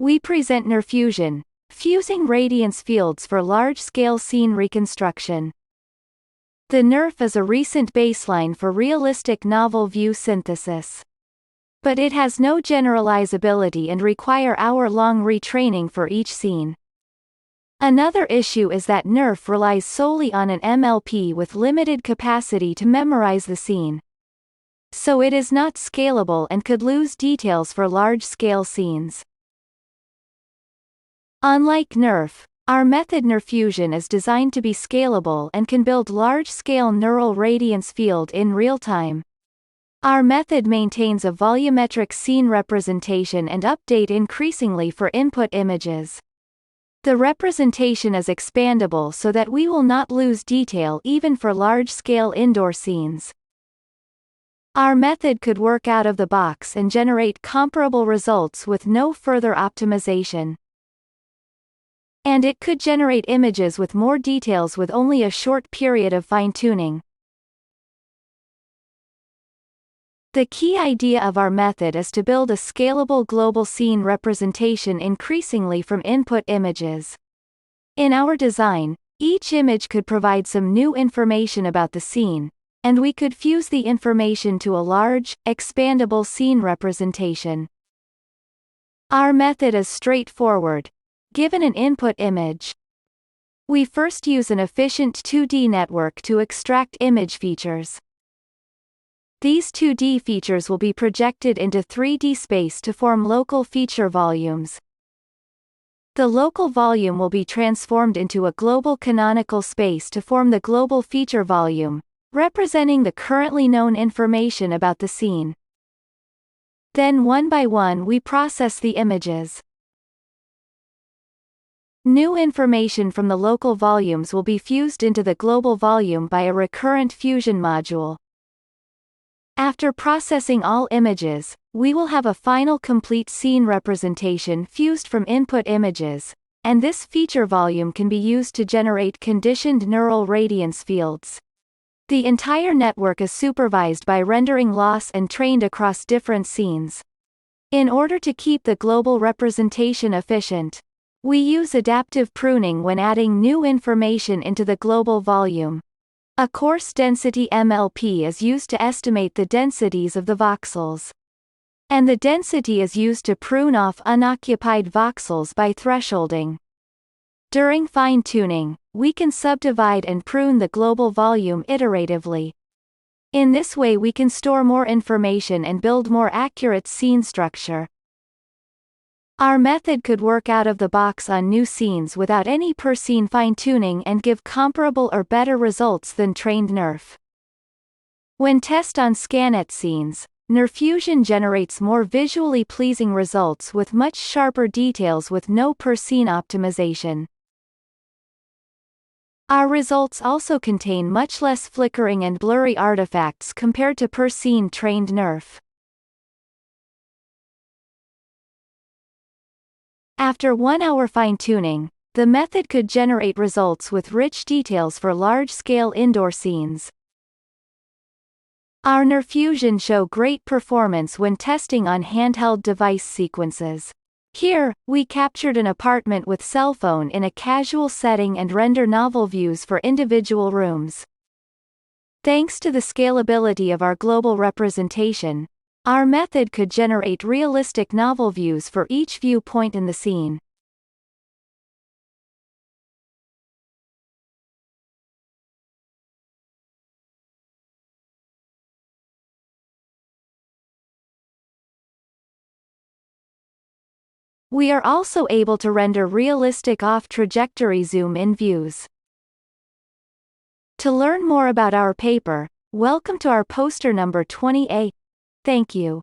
we present NeRFusion, fusing radiance fields for large-scale scene reconstruction. The NeRF is a recent baseline for realistic novel view synthesis. But it has no generalizability and require hour-long retraining for each scene. Another issue is that NeRF relies solely on an MLP with limited capacity to memorize the scene. So it is not scalable and could lose details for large-scale scenes. Unlike NeRF, our method NeRFusion is designed to be scalable and can build large-scale neural radiance field in real time. Our method maintains a volumetric scene representation and update increasingly for input images. The representation is expandable so that we will not lose detail even for large-scale indoor scenes. Our method could work out of the box and generate comparable results with no further optimization. And it could generate images with more details with only a short period of fine-tuning. The key idea of our method is to build a scalable global scene representation increasingly from input images. In our design, each image could provide some new information about the scene, and we could fuse the information to a large, expandable scene representation. Our method is straightforward. Given an input image, we first use an efficient 2D network to extract image features. These 2D features will be projected into 3D space to form local feature volumes. The local volume will be transformed into a global canonical space to form the global feature volume, representing the currently known information about the scene. Then one by one we process the images. New information from the local volumes will be fused into the global volume by a recurrent fusion module. After processing all images, we will have a final complete scene representation fused from input images, and this feature volume can be used to generate conditioned neural radiance fields. The entire network is supervised by rendering loss and trained across different scenes. In order to keep the global representation efficient, we use adaptive pruning when adding new information into the global volume. A coarse density MLP is used to estimate the densities of the voxels. And the density is used to prune off unoccupied voxels by thresholding. During fine-tuning, we can subdivide and prune the global volume iteratively. In this way we can store more information and build more accurate scene structure. Our method could work out of the box on new scenes without any per-scene fine-tuning and give comparable or better results than trained NeRF. When test on scanet scenes, NeRFusion generates more visually pleasing results with much sharper details with no per-scene optimization. Our results also contain much less flickering and blurry artifacts compared to per-scene trained NeRF. After 1 hour fine-tuning, the method could generate results with rich details for large-scale indoor scenes. Our NeRFusion show great performance when testing on handheld device sequences. Here, we captured an apartment with cell phone in a casual setting and render novel views for individual rooms. Thanks to the scalability of our global representation, our method could generate realistic novel views for each viewpoint in the scene. We are also able to render realistic off-trajectory zoom-in views. To learn more about our paper, welcome to our poster number 20A. Thank you.